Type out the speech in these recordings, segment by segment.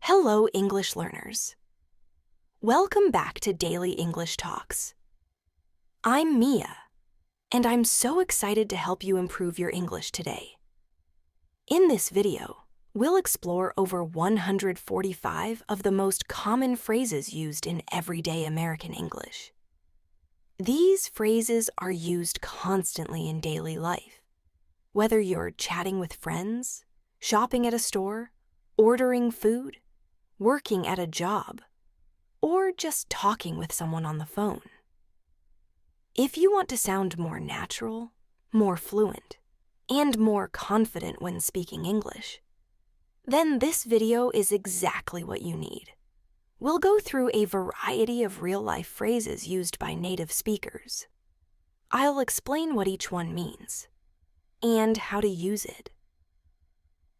Hello, English learners. Welcome back to Daily English Talks. I'm Mia, and I'm so excited to help you improve your English today. In this video, we'll explore over 145 of the most common phrases used in everyday American English. These phrases are used constantly in daily life, whether you're chatting with friends, shopping at a store, ordering food, working at a job, or just talking with someone on the phone. If you want to sound more natural, more fluent, and more confident when speaking English, then this video is exactly what you need. We'll go through a variety of real-life phrases used by native speakers. I'll explain what each one means, and how to use it.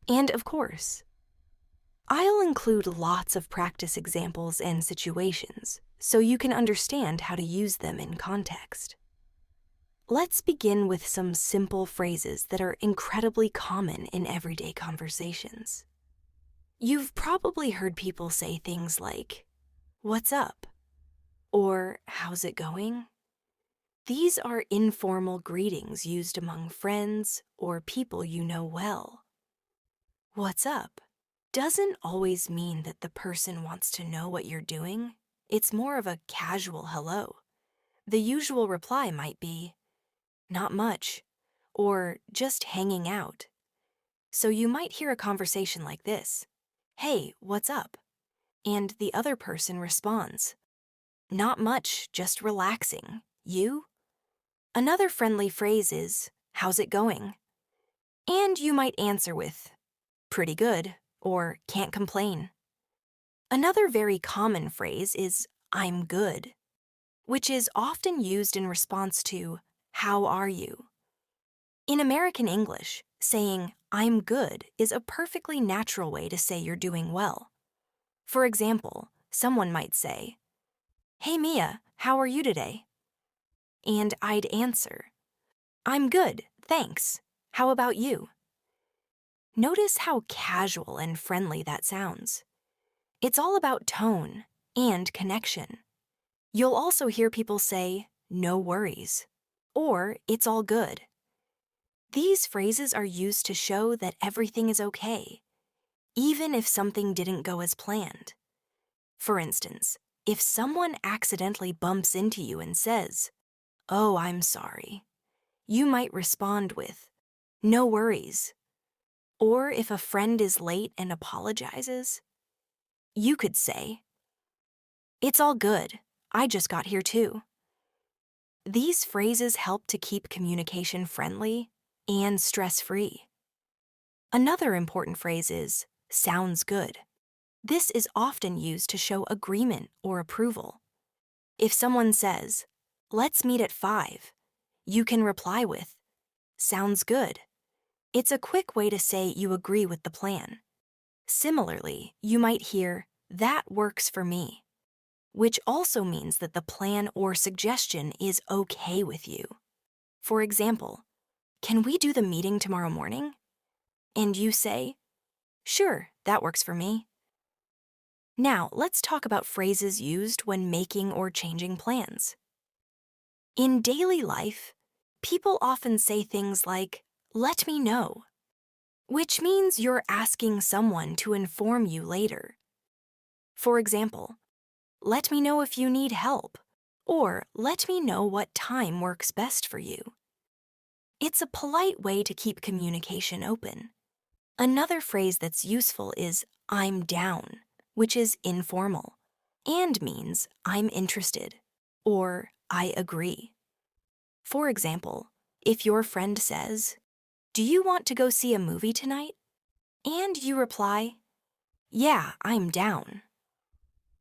And of course, I'll include lots of practice examples and situations so you can understand how to use them in context. Let's begin with some simple phrases that are incredibly common in everyday conversations. You've probably heard people say things like, "What's up?" or "How's it going?" These are informal greetings used among friends or people you know well. "What's up?" doesn't always mean that the person wants to know what you're doing. It's more of a casual hello. The usual reply might be, "Not much," or "Just hanging out." So you might hear a conversation like this, "Hey, what's up?" And the other person responds, "Not much, just relaxing. You?" Another friendly phrase is, "How's it going?" And you might answer with, "Pretty good," or "Can't complain." Another very common phrase is "I'm good," which is often used in response to "How are you?" In American English, saying "I'm good" is a perfectly natural way to say you're doing well. For example, someone might say, "Hey Mia, how are you today?" And I'd answer, "I'm good, thanks. How about you?" Notice how casual and friendly that sounds. It's all about tone and connection. You'll also hear people say, "No worries," or "It's all good." These phrases are used to show that everything is okay, even if something didn't go as planned. For instance, if someone accidentally bumps into you and says, "Oh, I'm sorry," you might respond with, "No worries." Or if a friend is late and apologizes, you could say, "It's all good. I just got here too." These phrases help to keep communication friendly and stress-free. Another important phrase is, "Sounds good." This is often used to show agreement or approval. If someone says, "Let's meet at 5," you can reply with, "Sounds good." It's a quick way to say you agree with the plan. Similarly, you might hear, "That works for me," which also means that the plan or suggestion is okay with you. For example, "Can we do the meeting tomorrow morning?" And you say, "Sure, that works for me." Now, let's talk about phrases used when making or changing plans. In daily life, people often say things like, "Let me know," which means you're asking someone to inform you later. For example, "Let me know if you need help," or "Let me know what time works best for you." It's a polite way to keep communication open. Another phrase that's useful is "I'm down," which is informal and means "I'm interested" or "I agree." For example, if your friend says, "Do you want to go see a movie tonight?" and you reply, "Yeah, I'm down,"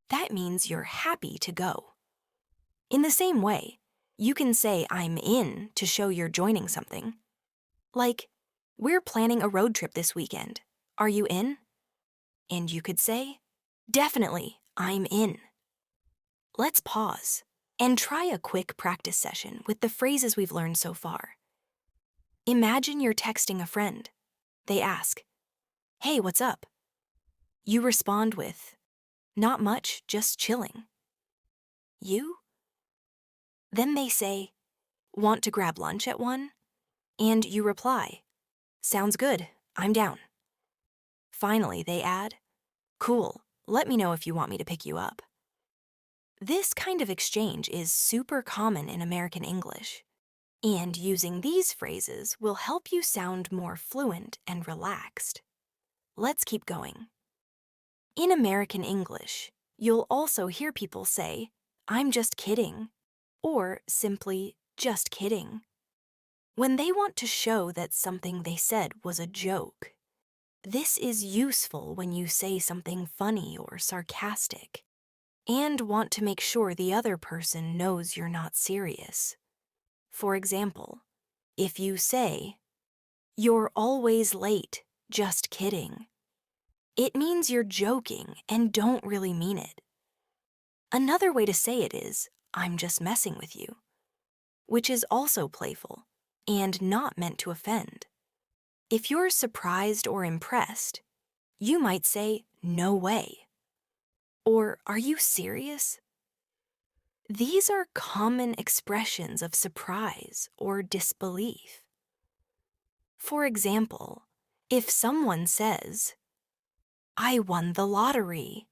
that means you're happy to go. In the same way, you can say "I'm in" to show you're joining something. Like, "We're planning a road trip this weekend. Are you in?" And you could say, "Definitely, I'm in." Let's pause and try a quick practice session with the phrases we've learned so far. Imagine you're texting a friend. They ask, "Hey, what's up?" You respond with, "Not much, just chilling." You? Then they say, "Want to grab lunch at 1?" And you reply, "Sounds good, I'm down." Finally, they add, "Cool, let me know if you want me to pick you up." This kind of exchange is super common in American English, and using these phrases will help you sound more fluent and relaxed. Let's keep going. In American English, you'll also hear people say, "I'm just kidding," or simply, "just kidding," when they want to show that something they said was a joke. This is useful when you say something funny or sarcastic and want to make sure the other person knows you're not serious. For example, if you say, "You're always late, just kidding," it means you're joking and don't really mean it. Another way to say it is, "I'm just messing with you," which is also playful and not meant to offend. If you're surprised or impressed, you might say, "No way," or "Are you serious?" These are common expressions of surprise or disbelief. For example, if someone says, "I won the lottery,"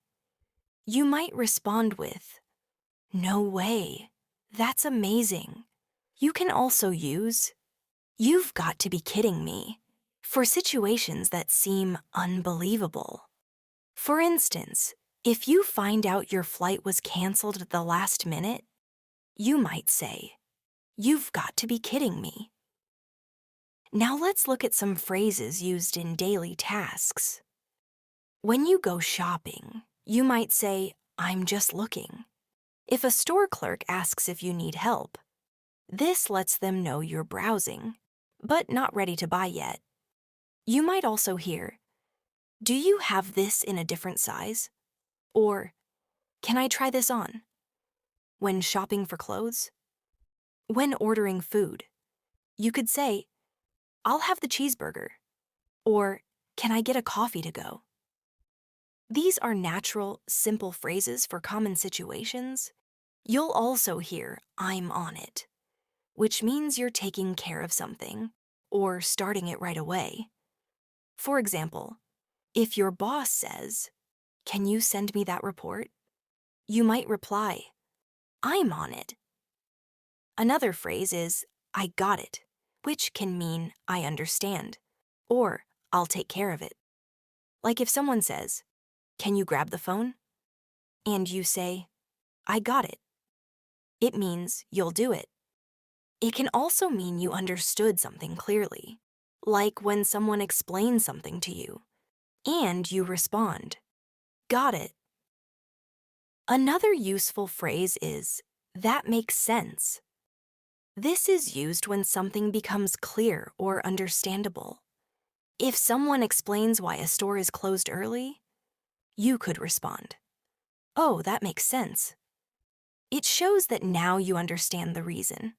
you might respond with, "No way, that's amazing." You can also use, "You've got to be kidding me," for situations that seem unbelievable. For instance, if you find out your flight was canceled at the last minute, you might say, "You've got to be kidding me." Now let's look at some phrases used in daily tasks. When you go shopping, you might say, "I'm just looking." If a store clerk asks if you need help, this lets them know you're browsing, but not ready to buy yet. You might also hear, "Do you have this in a different size?" Or, "Can I try this on?" When shopping for clothes. When ordering food, you could say, "I'll have the cheeseburger," or "Can I get a coffee to go?" These are natural, simple phrases for common situations. You'll also hear, "I'm on it," which means you're taking care of something or starting it right away. For example, if your boss says, "Can you send me that report?" you might reply, "I'm on it." Another phrase is, "I got it," which can mean "I understand," or "I'll take care of it." Like if someone says, "Can you grab the phone?" and you say, "I got it." It means you'll do it. It can also mean you understood something clearly, like when someone explains something to you, and you respond, "Got it." Another useful phrase is, "That makes sense." This is used when something becomes clear or understandable. If someone explains why a store is closed early, you could respond, "Oh, that makes sense." It shows that now you understand the reason.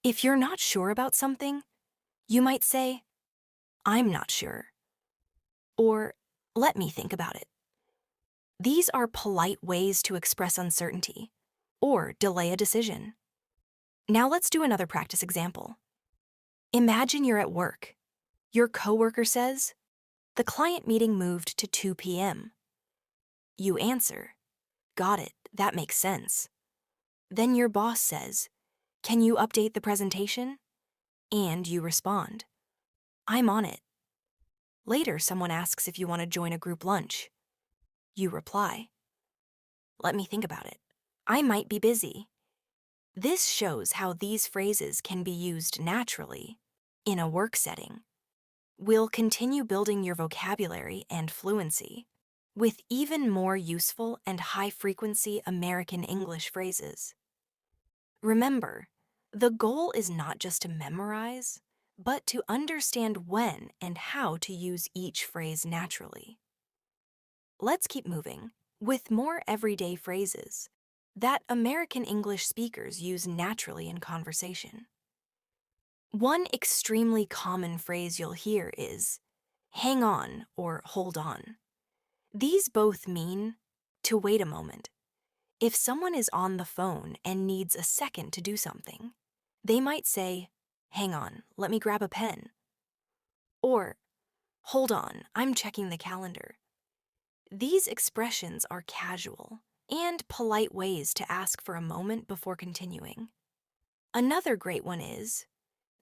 If you're not sure about something, you might say, "I'm not sure," or "Let me think about it." These are polite ways to express uncertainty or delay a decision. Now let's do another practice example. Imagine you're at work. Your coworker says, "The client meeting moved to 2 p.m. You answer, "Got it, that makes sense." Then your boss says, "Can you update the presentation?" And you respond, "I'm on it." Later, someone asks if you want to join a group lunch. You reply, "Let me think about it. I might be busy." This shows how these phrases can be used naturally in a work setting. We'll continue building your vocabulary and fluency with even more useful and high-frequency American English phrases. Remember, the goal is not just to memorize, but to understand when and how to use each phrase naturally. Let's keep moving with more everyday phrases that American English speakers use naturally in conversation. One extremely common phrase you'll hear is, "hang on" or "hold on." These both mean to wait a moment. If someone is on the phone and needs a second to do something, they might say, "Hang on, let me grab a pen." Or, "Hold on, I'm checking the calendar." These expressions are casual and polite ways to ask for a moment before continuing. Another great one is,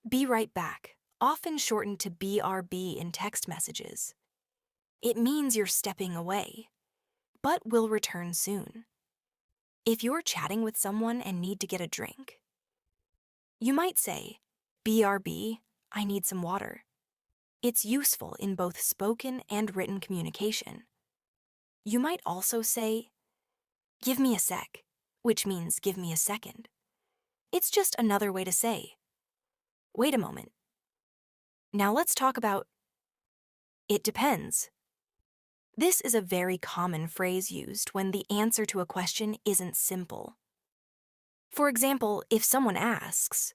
"Be right back," often shortened to BRB in text messages. It means you're stepping away, but will return soon. If you're chatting with someone and need to get a drink, you might say, "BRB, I need some water." It's useful in both spoken and written communication. You might also say, "Give me a sec," which means give me a second. It's just another way to say, "Wait a moment." Now let's talk about "it depends." This is a very common phrase used when the answer to a question isn't simple. For example, if someone asks,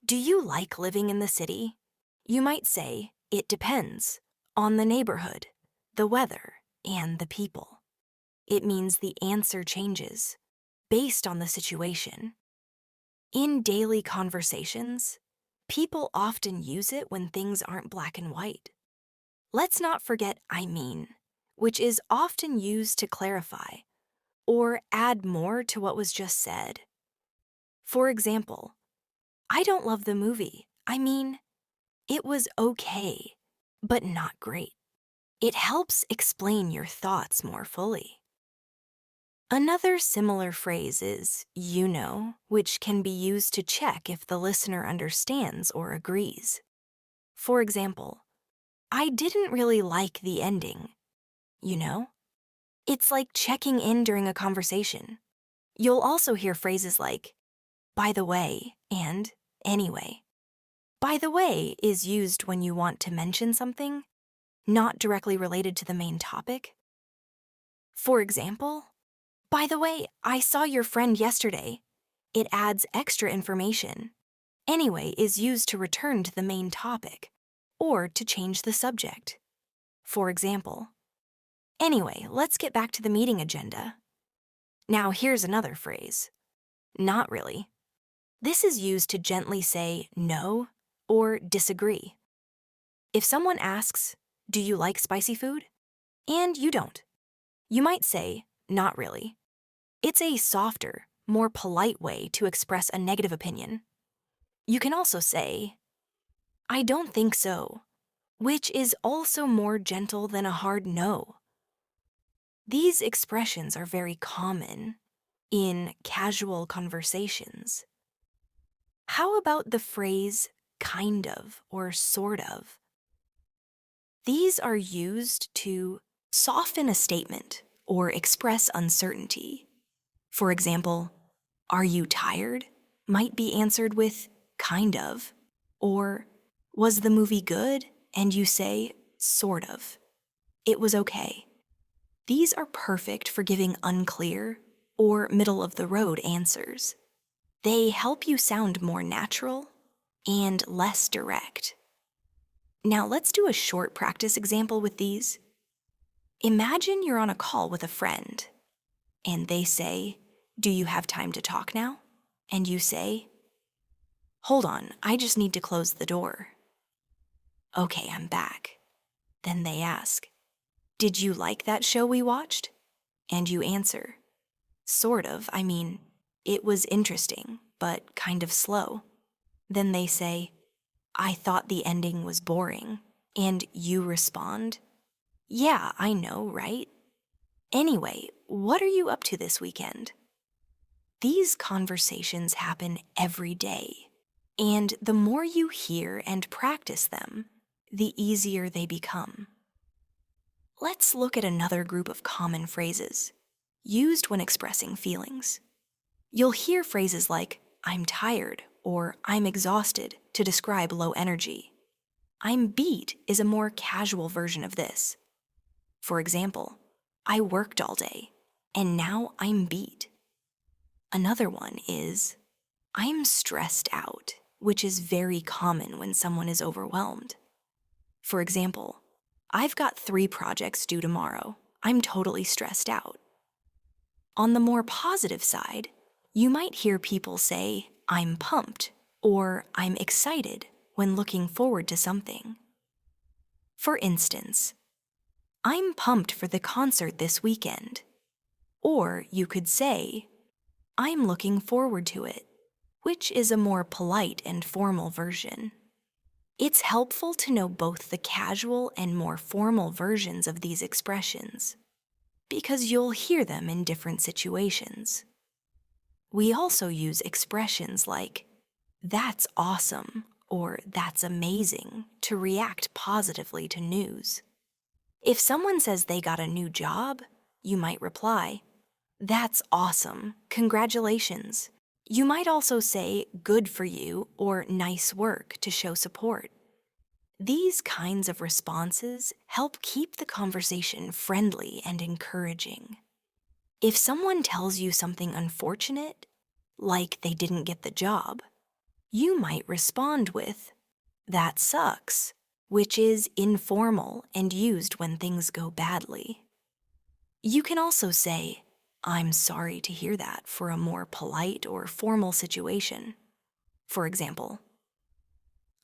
"Do you like living in the city?" You might say, "It depends on the neighborhood, the weather, and the people." It means the answer changes based on the situation. In daily conversations, people often use it when things aren't black and white. Let's not forget "I mean," which is often used to clarify or add more to what was just said. For example, "I don't love the movie. I mean, it was okay, but not great." It helps explain your thoughts more fully. Another similar phrase is "you know," which can be used to check if the listener understands or agrees. For example, "I didn't really like the ending." You know? It's like checking in during a conversation. You'll also hear phrases like, "by the way," and "anyway." "By the way" is used when you want to mention something not directly related to the main topic. For example, "By the way, I saw your friend yesterday." It adds extra information. "Anyway" is used to return to the main topic or to change the subject. For example, "Anyway, let's get back to the meeting agenda." Now here's another phrase, "not really." This is used to gently say no or disagree. If someone asks, "Do you like spicy food?" and you don't, you might say, "not really." It's a softer, more polite way to express a negative opinion. You can also say, "I don't think so," which is also more gentle than a hard no. These expressions are very common in casual conversations. How about the phrase "kind of" or "sort of"? These are used to soften a statement or express uncertainty. For example, "Are you tired?" might be answered with "kind of," or "Was the movie good?" and you say "sort of." It was okay. These are perfect for giving unclear or middle-of-the-road answers. They help you sound more natural and less direct. Now let's do a short practice example with these. Imagine you're on a call with a friend, and they say, "Do you have time to talk now?" And you say, "Hold on, I just need to close the door." "Okay, I'm back." Then they ask, "Did you like that show we watched?" And you answer, "Sort of, I mean, it was interesting, but kind of slow." Then they say, "I thought the ending was boring." And you respond, "Yeah, I know, right? Anyway, what are you up to this weekend?" These conversations happen every day, and the more you hear and practice them, the easier they become. Let's look at another group of common phrases used when expressing feelings. You'll hear phrases like "I'm tired" or "I'm exhausted" to describe low energy. "I'm beat" is a more casual version of this. For example, "I worked all day, and now I'm beat." Another one is, "I'm stressed out," which is very common when someone is overwhelmed. For example, "I've got 3 projects due tomorrow. I'm totally stressed out. On the more positive side, you might hear people say, I'm pumped, or I'm excited when looking forward to something. For instance, I'm pumped for the concert this weekend. Or you could say, I'm looking forward to it, which is a more polite and formal version. It's helpful to know both the casual and more formal versions of these expressions, because you'll hear them in different situations. We also use expressions like, that's awesome, or that's amazing, to react positively to news. If someone says they got a new job, you might reply, that's awesome, congratulations. You might also say, good for you, or nice work to show support. These kinds of responses help keep the conversation friendly and encouraging. If someone tells you something unfortunate, like they didn't get the job, you might respond with, that sucks, which is informal and used when things go badly. You can also say, I'm sorry to hear that for a more polite or formal situation. For example,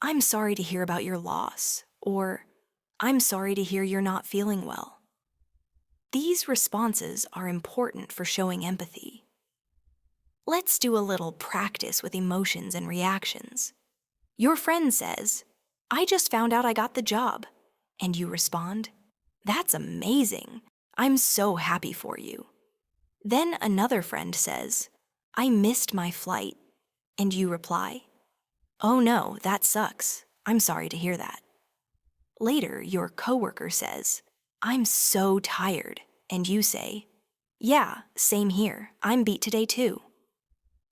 I'm sorry to hear about your loss, or I'm sorry to hear you're not feeling well. These responses are important for showing empathy. Let's do a little practice with emotions and reactions. Your friend says, I just found out I got the job. And you respond, that's amazing. I'm so happy for you. Then another friend says, I missed my flight. And you reply, oh no, that sucks. I'm sorry to hear that. Later, your coworker says, I'm so tired. And you say, yeah, same here. I'm beat today too.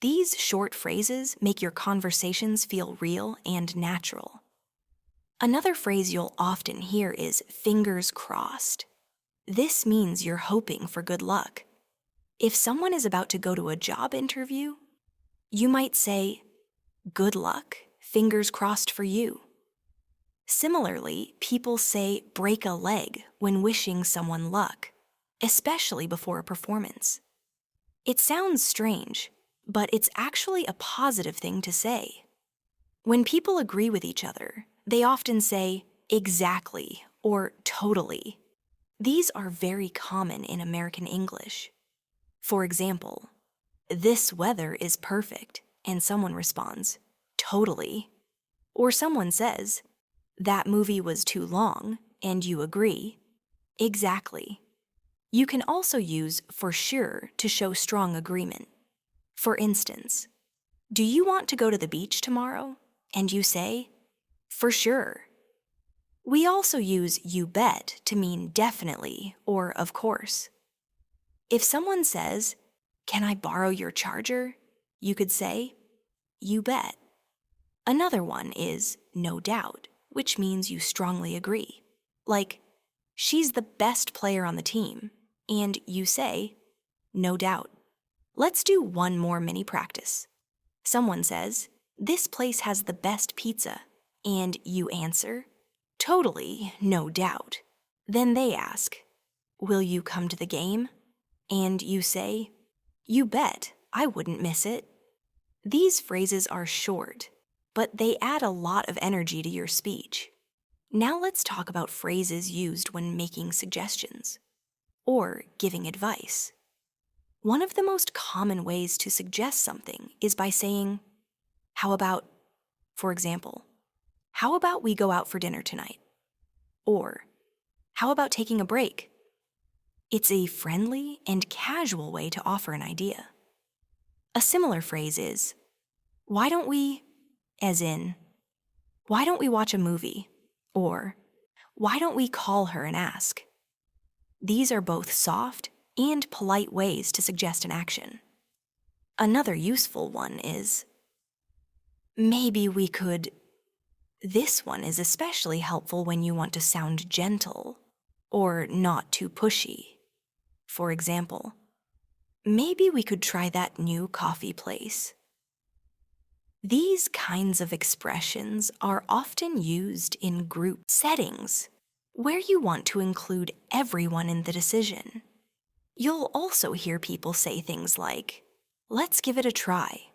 These short phrases make your conversations feel real and natural. Another phrase you'll often hear is fingers crossed. This means you're hoping for good luck. If someone is about to go to a job interview, you might say, good luck, fingers crossed for you. Similarly, people say break a leg when wishing someone luck, especially before a performance. It sounds strange, but it's actually a positive thing to say. When people agree with each other, they often say exactly or totally. These are very common in American English. For example, this weather is perfect, and someone responds, totally. Or someone says, that movie was too long, and you agree, exactly. You can also use for sure to show strong agreement. For instance, do you want to go to the beach tomorrow? And you say, for sure. We also use you bet to mean definitely or of course. If someone says, can I borrow your charger? You could say, you bet. Another one is no doubt, which means you strongly agree. Like, she's the best player on the team, and you say, no doubt. Let's do one more mini practice. Someone says, this place has the best pizza, and you answer, totally, no doubt. Then they ask, will you come to the game? And you say, you bet, I wouldn't miss it. These phrases are short, but they add a lot of energy to your speech. Now let's talk about phrases used when making suggestions or giving advice. One of the most common ways to suggest something is by saying, how about, for example, how about we go out for dinner tonight? Or, how about taking a break? It's a friendly and casual way to offer an idea. A similar phrase is, why don't we, as in, why don't we watch a movie? Or, why don't we call her and ask? These are both soft and polite ways to suggest an action. Another useful one is, maybe we could. This one is especially helpful when you want to sound gentle or not too pushy. For example, maybe we could try that new coffee place. These kinds of expressions are often used in group settings where you want to include everyone in the decision. You'll also hear people say things like, "Let's give it a try,"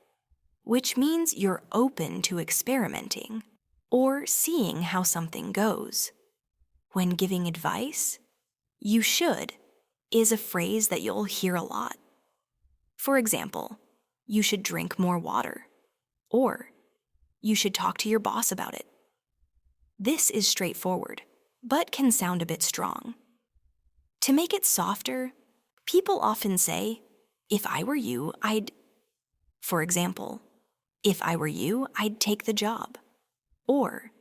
which means you're open to experimenting or seeing how something goes. When giving advice, "You should" is a phrase that you'll hear a lot. For example, "You should drink more water," or "You should talk to your boss about it." This is straightforward, but can sound a bit strong. To make it softer, people often say, "If I were you, I'd..." For example, "If I were you, I'd take the job." Or,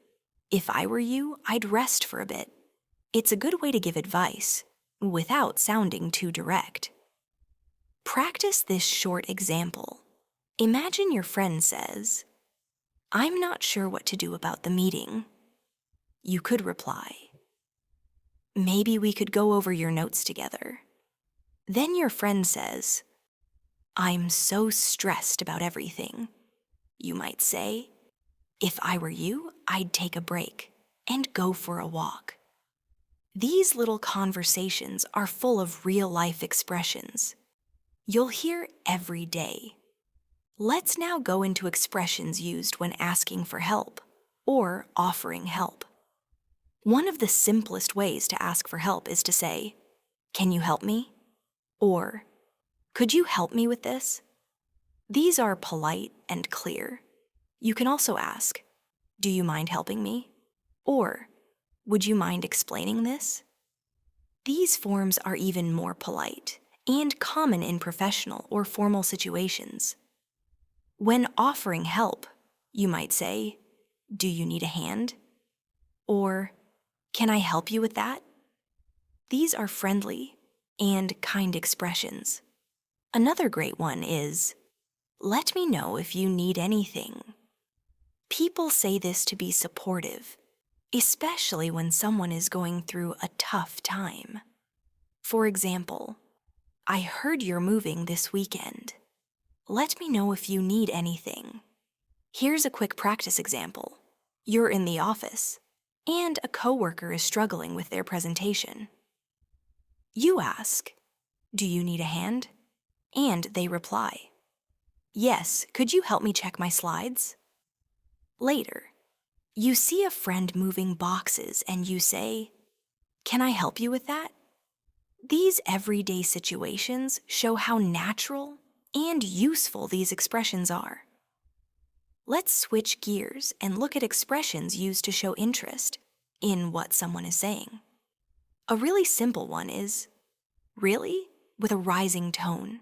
"If I were you, I'd rest for a bit." It's a good way to give advice without sounding too direct. Practice this short example. Imagine your friend says, "I'm not sure what to do about the meeting." You could reply, "Maybe we could go over your notes together." Then your friend says, "I'm so stressed about everything." You might say, "If I were you, I'd take a break and go for a walk." These little conversations are full of real-life expressions you'll hear every day. Let's now go into expressions used when asking for help or offering help. One of the simplest ways to ask for help is to say, "Can you help me?" Or, "Could you help me with this?" These are polite and clear. You can also ask, "Do you mind helping me?" Or, "Would you mind explaining this?" These forms are even more polite and common in professional or formal situations. When offering help, you might say, "Do you need a hand?" Or, "Can I help you with that?" These are friendly and kind expressions. Another great one is, "Let me know if you need anything." People say this to be supportive, especially when someone is going through a tough time. For example, "I heard you're moving this weekend. Let me know if you need anything." Here's a quick practice example. You're in the office, and a coworker is struggling with their presentation. You ask, "Do you need a hand?" And they reply, "Yes, could you help me check my slides?" Later, you see a friend moving boxes and you say, "Can I help you with that?" These everyday situations show how natural and useful these expressions are. Let's switch gears and look at expressions used to show interest in what someone is saying. A really simple one is, "Really?" with a rising tone.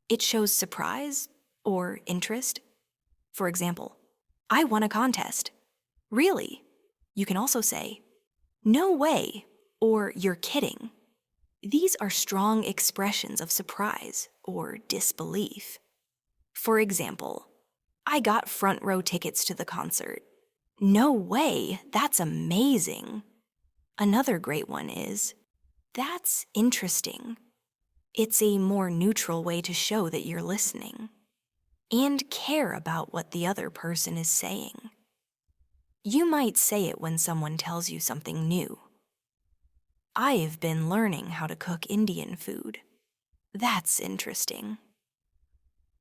It shows surprise or interest. For example, "I won a contest." "Really?" You can also say, "No way," or "You're kidding." These are strong expressions of surprise or disbelief. For example, "I got front row tickets to the concert." "No way, that's amazing." Another great one is, "That's interesting." It's a more neutral way to show that you're listening and care about what the other person is saying. You might say it when someone tells you something new. "I've been learning how to cook Indian food. That's interesting."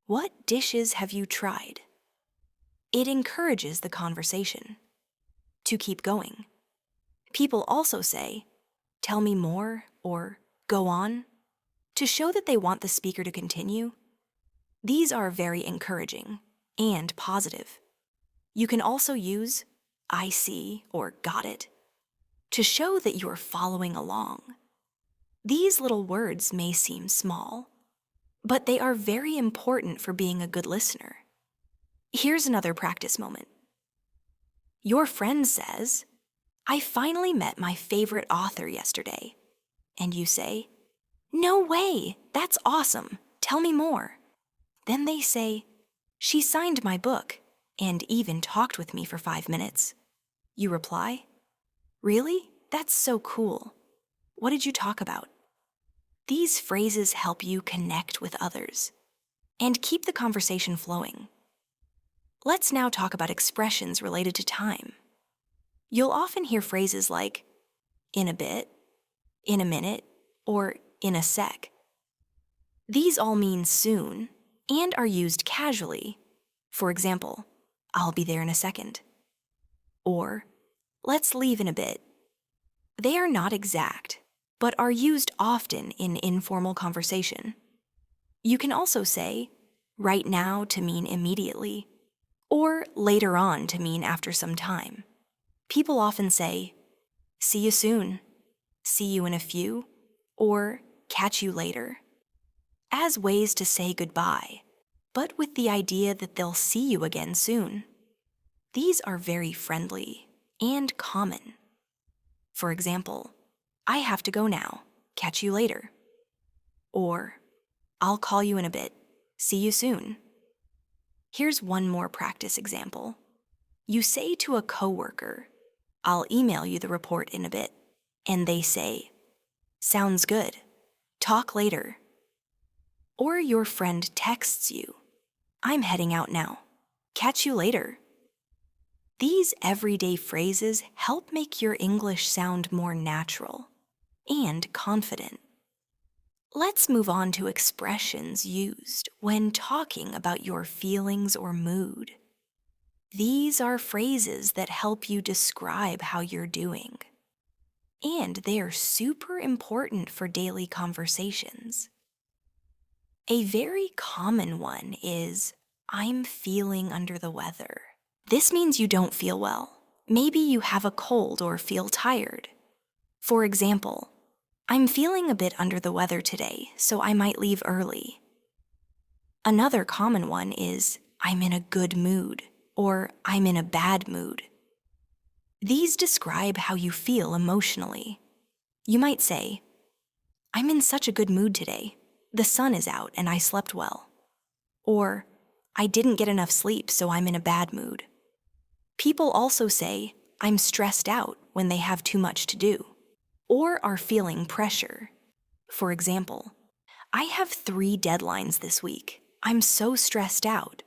"What dishes have you tried?" It encourages the conversation to keep going. People also say, "Tell me more," or "Go on," to show that they want the speaker to continue. These are very encouraging and positive. You can also use "I see" or "Got it" to show that you're following along. These little words may seem small, but they are very important for being a good listener. Here's another practice moment. Your friend says, "I finally met my favorite author yesterday." And you say, "No way, that's awesome. Tell me more." Then they say, "She signed my book and even talked with me for 5 minutes." You reply, "Really? That's so cool. What did you talk about?" These phrases help you connect with others and keep the conversation flowing. Let's now talk about expressions related to time. You'll often hear phrases like, in a bit, in a minute, or in a sec. These all mean soon and are used casually. For example, I'll be there in a second. Or, let's leave in a bit. They are not exact, but are used often in informal conversation. You can also say, right now to mean immediately, or later on to mean after some time. People often say, see you soon, see you in a few, or catch you later, as ways to say goodbye, but with the idea that they'll see you again soon. These are very friendly and common. For example, I have to go now, catch you later. Or, I'll call you in a bit, see you soon. Here's one more practice example. You say to a coworker, I'll email you the report in a bit, and they say, sounds good, talk later. Or your friend texts you, I'm heading out now, catch you later. These everyday phrases help make your English sound more natural and confident. Let's move on to expressions used when talking about your feelings or mood. These are phrases that help you describe how you're doing. And they are super important for daily conversations. A very common one is, I'm feeling under the weather. This means you don't feel well. Maybe you have a cold or feel tired. For example, I'm feeling a bit under the weather today, so I might leave early. Another common one is, I'm in a good mood, or I'm in a bad mood. These describe how you feel emotionally. You might say, I'm in such a good mood today. The sun is out and I slept well. Or, I didn't get enough sleep, so I'm in a bad mood. People also say, I'm stressed out when they have too much to do, or are feeling pressure. For example, I have 3 deadlines this week. I'm so stressed out.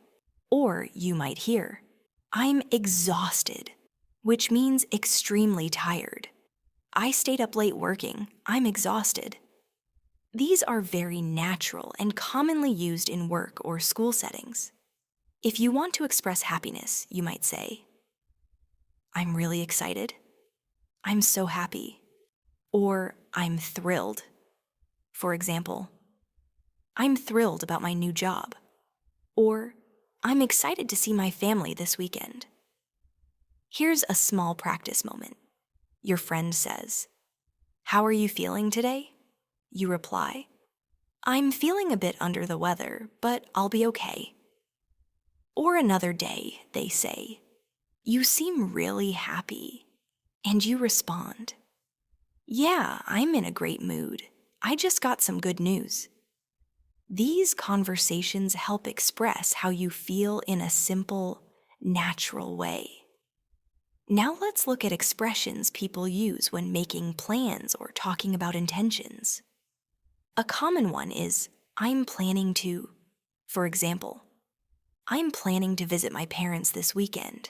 Or you might hear, I'm exhausted, which means extremely tired. I stayed up late working. I'm exhausted. These are very natural and commonly used in work or school settings. If you want to express happiness, you might say, I'm really excited. I'm so happy. Or I'm thrilled. For example, I'm thrilled about my new job. Or I'm excited to see my family this weekend. Here's a small practice moment. Your friend says, how are you feeling today? You reply, I'm feeling a bit under the weather, but I'll be okay. Or another day, they say, you seem really happy. And you respond, yeah, I'm in a great mood. I just got some good news. These conversations help express how you feel in a simple, natural way. Now let's look at expressions people use when making plans or talking about intentions. A common one is, I'm planning to. For example, I'm planning to visit my parents this weekend.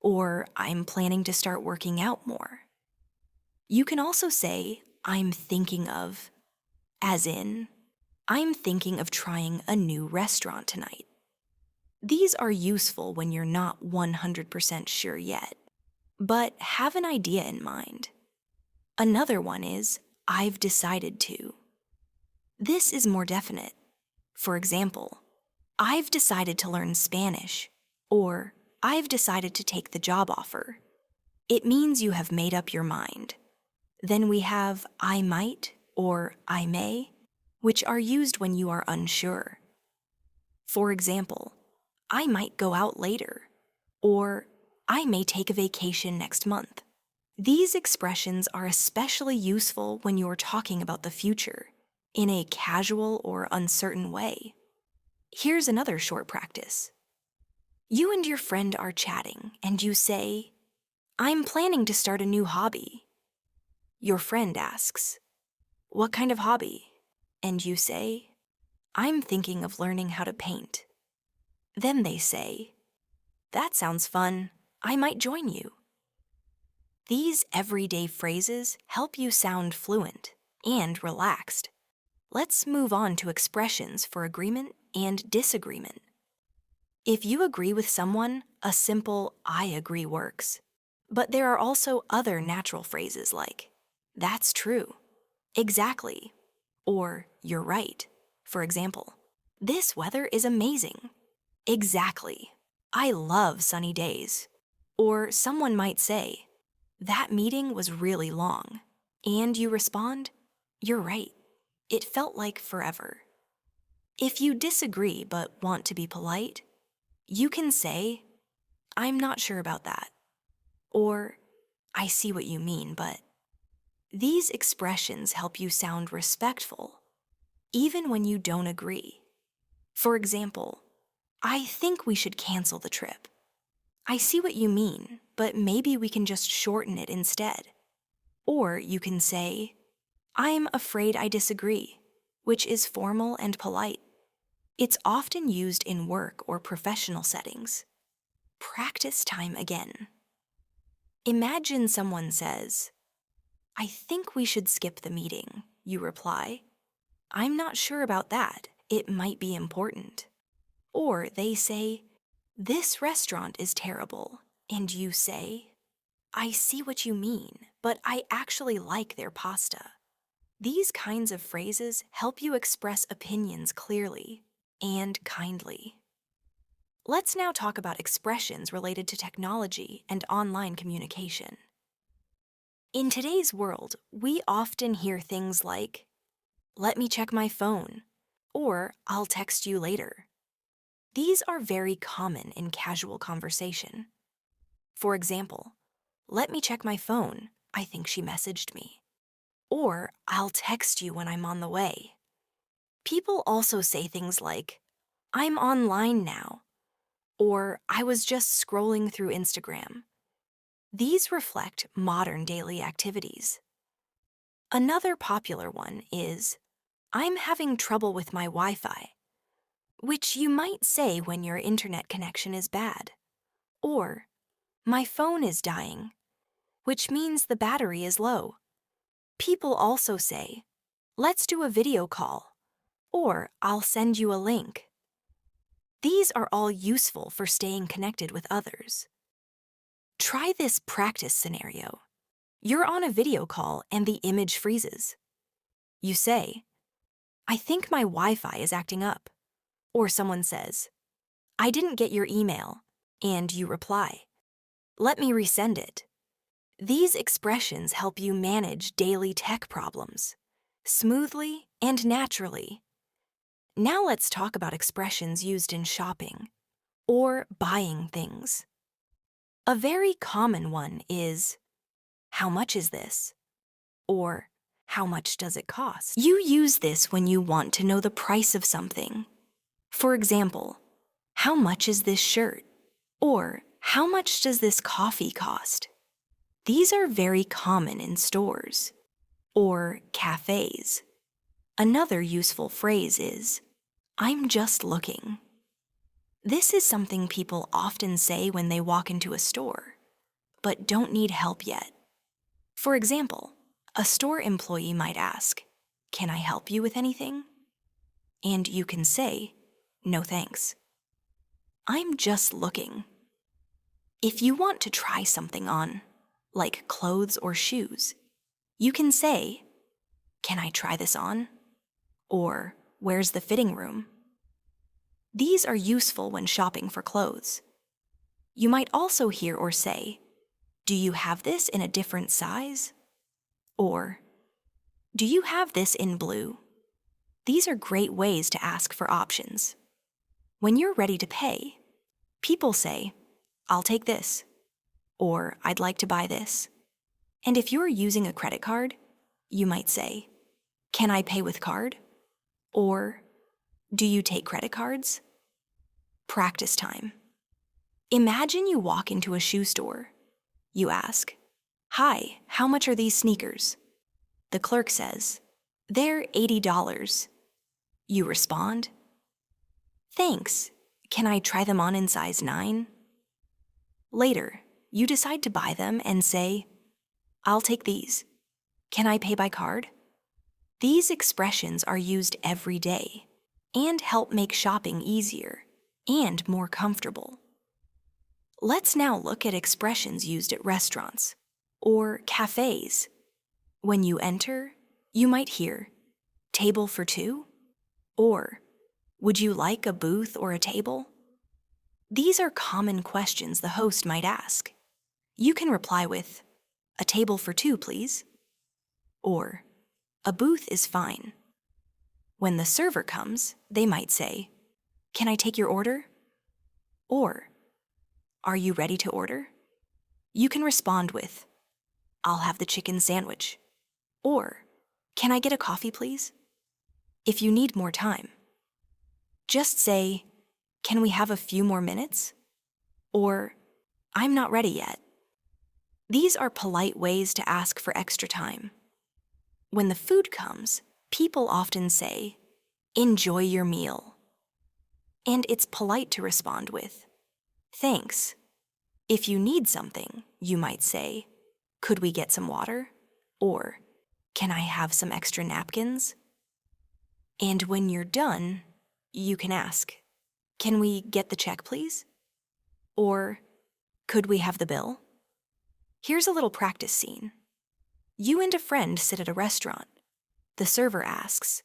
Or I'm planning to start working out more. You can also say, I'm thinking of, as in, I'm thinking of trying a new restaurant tonight. These are useful when you're not 100% sure yet, but have an idea in mind. Another one is, I've decided to. This is more definite. For example, I've decided to learn Spanish, or I've decided to take the job offer. It means you have made up your mind. Then we have I might or I may, which are used when you are unsure. For example, I might go out later, or I may take a vacation next month. These expressions are especially useful when you are talking about the future, in a casual or uncertain way. Here's another short practice. You and your friend are chatting, and you say, I'm planning to start a new hobby. Your friend asks, what kind of hobby? And you say, I'm thinking of learning how to paint. Then they say, that sounds fun. I might join you. These everyday phrases help you sound fluent and relaxed. Let's move on to expressions for agreement and disagreement. If you agree with someone, a simple "I agree" works. But there are also other natural phrases like, "That's true," "Exactly," or "You're right." For example, "This weather is amazing." "Exactly. I love sunny days." Or someone might say, "That meeting was really long." And you respond, "You're right. It felt like forever." If you disagree but want to be polite, you can say, "I'm not sure about that." Or, "I see what you mean, but..." These expressions help you sound respectful, even when you don't agree. For example, "I think we should cancel the trip." "I see what you mean, but maybe we can just shorten it instead." Or you can say, "I'm afraid I disagree," which is formal and polite. It's often used in work or professional settings. Practice time again. Imagine someone says, "I think we should skip the meeting." You reply, "I'm not sure about that. It might be important." Or they say, "This restaurant is terrible." And you say, "I see what you mean, but I actually like their pasta." These kinds of phrases help you express opinions clearly and kindly. Let's now talk about expressions related to technology and online communication. In today's world, we often hear things like, "Let me check my phone," or "I'll text you later." These are very common in casual conversation. For example, "Let me check my phone. I think she messaged me." Or, "I'll text you when I'm on the way." People also say things like, "I'm online now," or "I was just scrolling through Instagram." These reflect modern daily activities. Another popular one is, "I'm having trouble with my Wi-Fi," which you might say when your internet connection is bad. Or, "My phone is dying," which means the battery is low. People also say, "Let's do a video call," or "I'll send you a link." These are all useful for staying connected with others. Try this practice scenario. You're on a video call and the image freezes. You say, "I think my Wi-Fi is acting up." Or someone says, "I didn't get your email," and you reply, "Let me resend it." These expressions help you manage daily tech problems smoothly and naturally. Now let's talk about expressions used in shopping or buying things. A very common one is, "How much is this?" Or, "How much does it cost?" You use this when you want to know the price of something. For example, "How much is this shirt?" Or, "How much does this coffee cost?" These are very common in stores or cafes. Another useful phrase is, "I'm just looking." This is something people often say when they walk into a store, but don't need help yet. For example, a store employee might ask, "Can I help you with anything?" And you can say, "No thanks. I'm just looking." If you want to try something on, like clothes or shoes, you can say, "Can I try this on?" Or, "Where's the fitting room?" These are useful when shopping for clothes. You might also hear or say, "Do you have this in a different size?" Or, "Do you have this in blue?" These are great ways to ask for options. When you're ready to pay, people say, "I'll take this," or "I'd like to buy this." And if you're using a credit card, you might say, "Can I pay with card?" Or, "Do you take credit cards?" Practice time. Imagine you walk into a shoe store. You ask, "Hi, how much are these sneakers?" The clerk says, "They're $80. You respond, "Thanks. Can I try them on in size 9? Later, you decide to buy them and say, I'll take these. Can I pay by card? These expressions are used every day and help make shopping easier and more comfortable. Let's now look at expressions used at restaurants or cafes. When you enter, you might hear, "Table for two?" or "Would you like a booth or a table?" These are common questions the host might ask. You can reply with, "A table for two, please," or "A booth is fine." When the server comes, they might say, "Can I take your order?" or "Are you ready to order?" You can respond with, "I'll have the chicken sandwich," or "Can I get a coffee, please?" If you need more time, just say, "Can we have a few more minutes?" or "I'm not ready yet." These are polite ways to ask for extra time. When the food comes, people often say, "Enjoy your meal." And it's polite to respond with, "Thanks." If you need something, you might say, "Could we get some water?" or "Can I have some extra napkins?" And when you're done, you can ask, "Can we get the check, please?" or "Could we have the bill?" Here's a little practice scene. You and a friend sit at a restaurant. The server asks,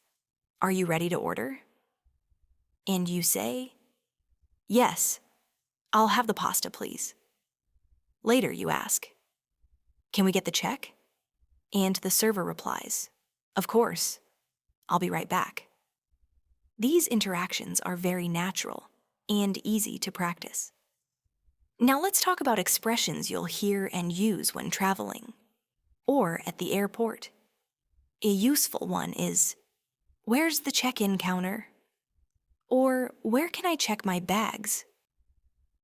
"Are you ready to order?" And you say, "Yes, I'll have the pasta, please." Later you ask, "Can we get the check?" And the server replies, "Of course, I'll be right back." These interactions are very natural and easy to practice. Now let's talk about expressions you'll hear and use when traveling or at the airport. A useful one is, "Where's the check-in counter?" or "Where can I check my bags?"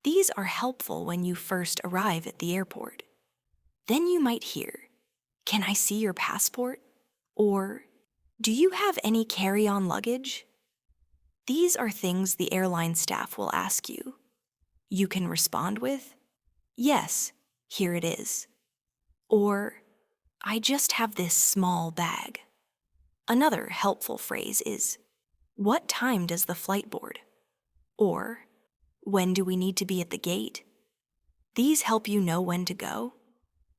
These are helpful when you first arrive at the airport. Then you might hear, "Can I see your passport?" or "Do you have any carry-on luggage?" These are things the airline staff will ask you. You can respond with, "Yes, here it is," or "I just have this small bag." Another helpful phrase is, "What time does the flight board?" or "When do we need to be at the gate?" These help you know when to go.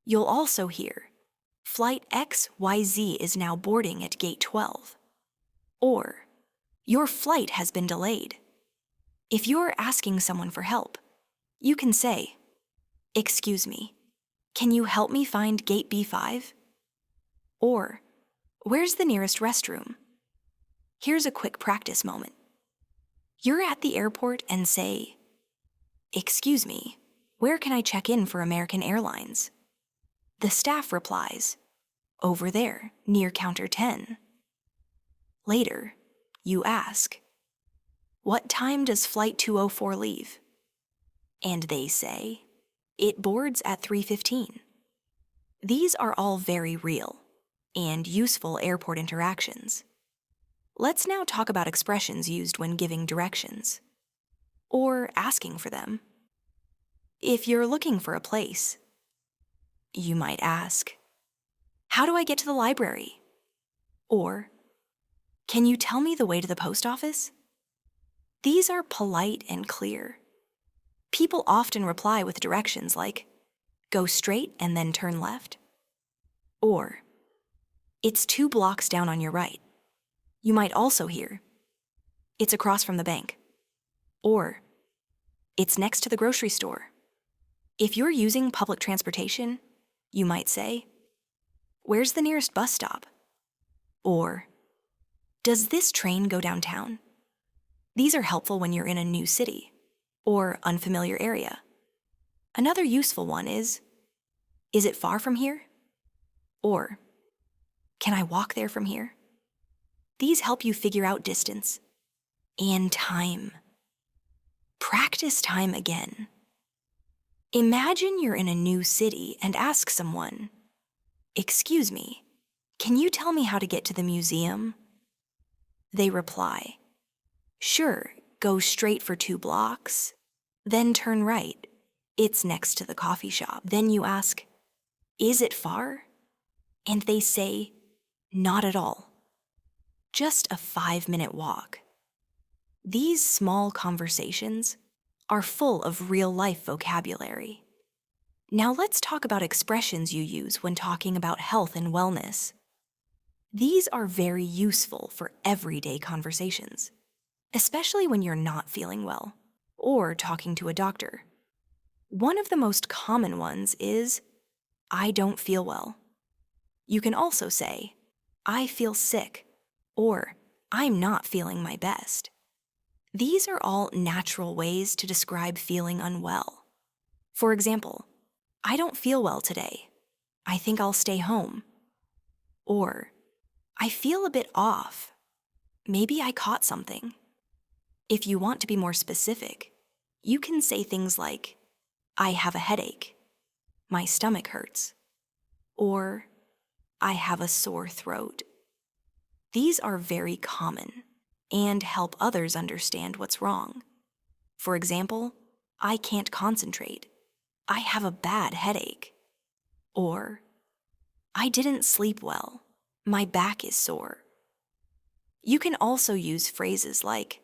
You'll also hear, "Flight XYZ is now boarding at gate 12," or "Your flight has been delayed." If you're asking someone for help, you can say, "Excuse me, can you help me find gate B5?" or "Where's the nearest restroom?" Here's a quick practice moment. You're at the airport and say, "Excuse me, where can I check in for American Airlines?" The staff replies, "Over there, near counter 10. Later, you ask, "What time does flight 204 leave?" And they say, "It boards at 3:15. These are all very real and useful airport interactions. Let's now talk about expressions used when giving directions or asking for them. If you're looking for a place, you might ask, "How do I get to the library?" or "Can you tell me the way to the post office?" These are polite and clear. People often reply with directions like, "Go straight and then turn left," or "It's 2 blocks down on your right." You might also hear, "It's across from the bank," or "It's next to the grocery store." If you're using public transportation, you might say, "Where's the nearest bus stop?" or "Does this train go downtown?" These are helpful when you're in a new city or unfamiliar area. Another useful one is it far from here?" or "Can I walk there from here?" These help you figure out distance and time. Practice time again. Imagine you're in a new city and ask someone, "Excuse me, can you tell me how to get to the museum?" They reply, "Sure, go straight for 2 blocks, then turn right. It's next to the coffee shop." Then you ask, "Is it far?" and they say, "Not at all. Just a 5-minute walk." These small conversations are full of real-life vocabulary. Now let's talk about expressions you use when talking about health and wellness. These are very useful for everyday conversations, especially when you're not feeling well or talking to a doctor. One of the most common ones is, "I don't feel well." You can also say, "I feel sick," or "I'm not feeling my best." These are all natural ways to describe feeling unwell. For example, "I don't feel well today. I think I'll stay home." Or, "I feel a bit off. Maybe I caught something." If you want to be more specific, you can say things like, "I have a headache," "My stomach hurts," or "I have a sore throat." These are very common and help others understand what's wrong. For example, "I can't concentrate. I have a bad headache." Or, "I didn't sleep well. My back is sore." You can also use phrases like,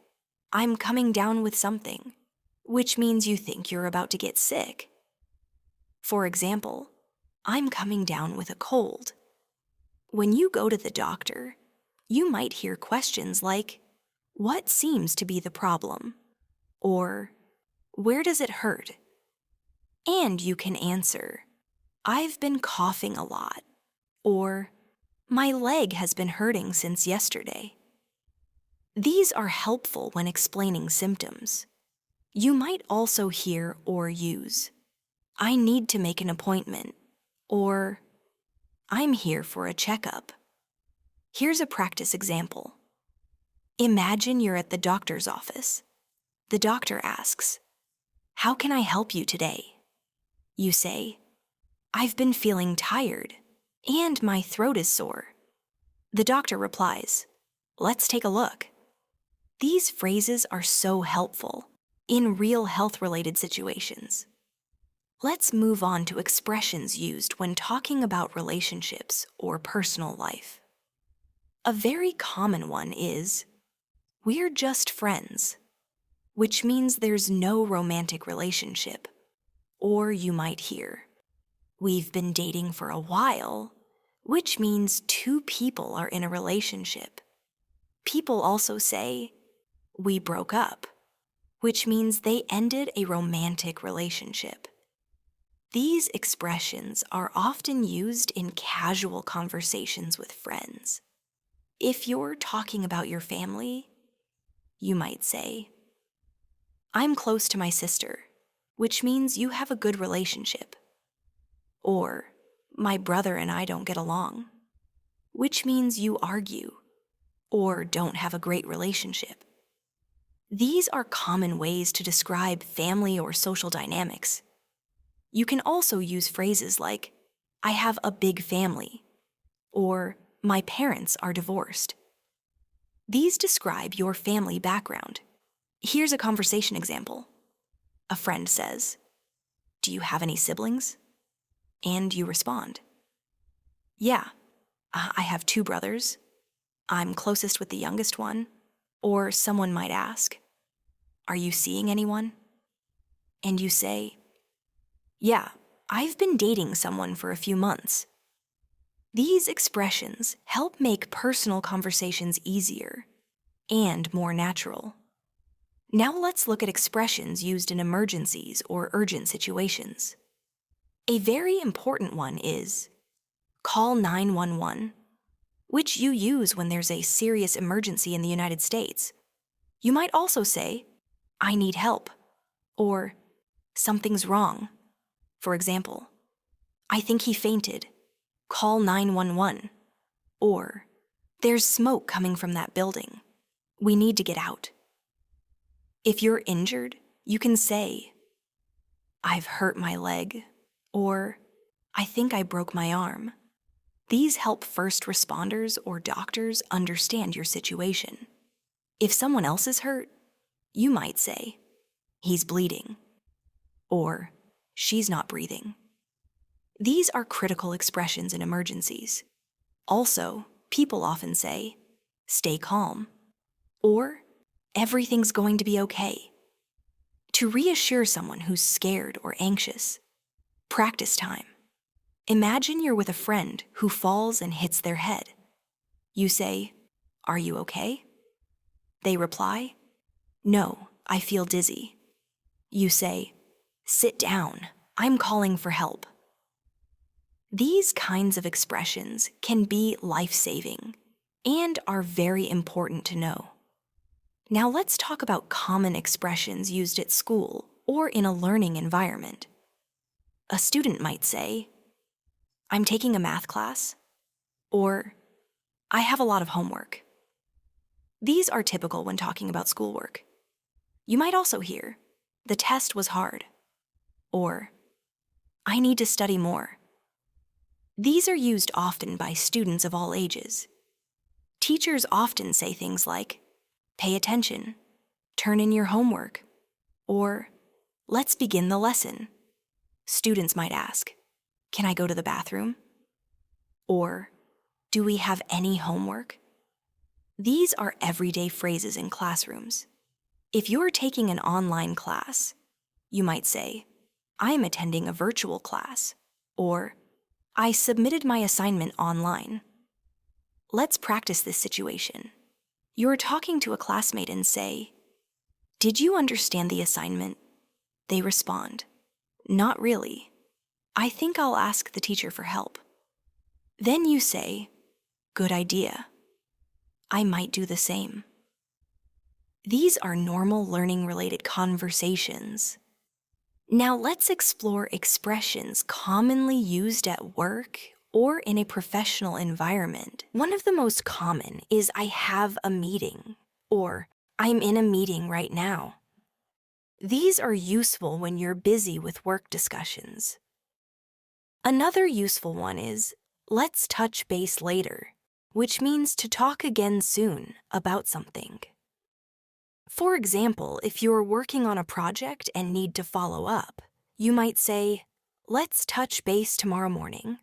"I'm coming down with something," which means you think you're about to get sick. For example, "I'm coming down with a cold." When you go to the doctor, you might hear questions like, "What seems to be the problem?" Or, "Where does it hurt?" And you can answer, "I've been coughing a lot," or "My leg has been hurting since yesterday." These are helpful when explaining symptoms. You might also hear or use, "I need to make an appointment," or "I'm here for a checkup." Here's a practice example. Imagine you're at the doctor's office. The doctor asks, "How can I help you today?" You say, "I've been feeling tired, and my throat is sore." The doctor replies, "Let's take a look." These phrases are so helpful in real health-related situations. Let's move on to expressions used when talking about relationships or personal life. A very common one is, "We're just friends," which means there's no romantic relationship. Or you might hear, "We've been dating for a while," which means two people are in a relationship. People also say, "We broke up," which means they ended a romantic relationship. These expressions are often used in casual conversations with friends. If you're talking about your family, you might say, "I'm close to my sister," which means you have a good relationship. Or, "My brother and I don't get along," which means you argue or don't have a great relationship. These are common ways to describe family or social dynamics. You can also use phrases like, "I have a big family," or "My parents are divorced." These describe your family background. Here's a conversation example. A friend says, "Do you have any siblings?" And you respond, "Yeah, I have 2 brothers. I'm closest with the youngest one." Or someone might ask, "Are you seeing anyone?" And you say, "Yeah, I've been dating someone for a few months." These expressions help make personal conversations easier and more natural. Now let's look at expressions used in emergencies or urgent situations. A very important one is, "Call 911," which you use when there's a serious emergency in the United States. You might also say, "I need help," or "Something's wrong." For example, "I think he fainted. Call 911." Or, "There's smoke coming from that building. We need to get out." If you're injured, you can say, "I've hurt my leg," or "I think I broke my arm." These help first responders or doctors understand your situation. If someone else is hurt, you might say, "He's bleeding," or "She's not breathing." These are critical expressions in emergencies. Also, people often say, stay calm, or everything's going to be okay. To reassure someone who's scared or anxious, practice time. Imagine you're with a friend who falls and hits their head. You say, "Are you okay?" They reply, "No, I feel dizzy." You say, "Sit down, I'm calling for help." These kinds of expressions can be life-saving and are very important to know. Now let's talk about common expressions used at school or in a learning environment. A student might say, "I'm taking a math class," or "I have a lot of homework." These are typical when talking about schoolwork. You might also hear, "The test was hard," or "I need to study more." These are used often by students of all ages. Teachers often say things like, "Pay attention," "Turn in your homework," or "Let's begin the lesson." Students might ask, "Can I go to the bathroom?" Or, "Do we have any homework?" These are everyday phrases in classrooms. If you're taking an online class, you might say, "I am attending a virtual class," or "I submitted my assignment online." Let's practice this situation. You're talking to a classmate and say, "Did you understand the assignment?" They respond, "Not really. I think I'll ask the teacher for help." Then you say, "Good idea. I might do the same." These are normal learning-related conversations. Now let's explore expressions commonly used at work or in a professional environment. One of the most common is "I have a meeting," or "I'm in a meeting right now." These are useful when you're busy with work discussions. Another useful one is "Let's touch base later," which means to talk again soon about something. For example, if you're working on a project and need to follow up, you might say, "Let's touch base tomorrow morning."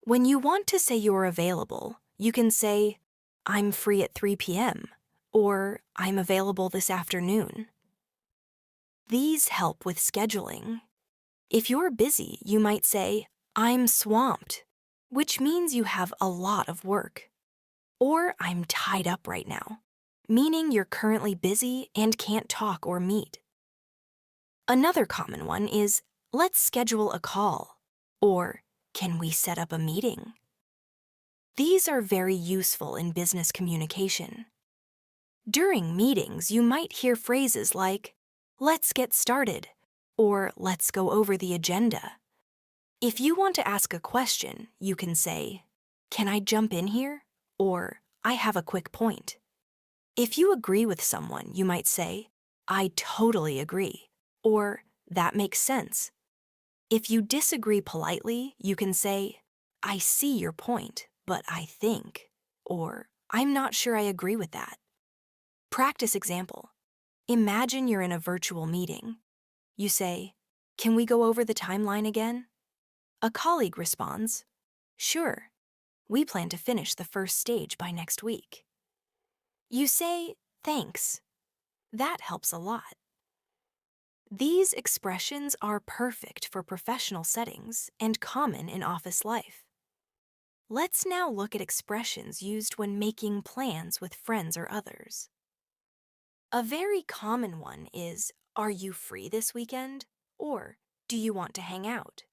When you want to say you're available, you can say, "I'm free at 3 p.m." or "I'm available this afternoon." These help with scheduling. If you're busy, you might say, "I'm swamped," which means you have a lot of work. Or "I'm tied up right now," meaning you're currently busy and can't talk or meet. Another common one is "Let's schedule a call," or "Can we set up a meeting?" These are very useful in business communication. During meetings, you might hear phrases like, "Let's get started," or "Let's go over the agenda." If you want to ask a question, you can say, "Can I jump in here?" or "I have a quick point." If you agree with someone, you might say, "I totally agree," or "That makes sense." If you disagree politely, you can say, "I see your point, but I think," or "I'm not sure I agree with that." Practice example. Imagine you're in a virtual meeting. You say, "Can we go over the timeline again?" A colleague responds, "Sure. We plan to finish the first stage by next week." You say, "Thanks." That helps a lot. These expressions are perfect for professional settings and common in office life. Let's now look at expressions used when making plans with friends or others. A very common one is, "Are you free this weekend?" or "Do you want to hang out?"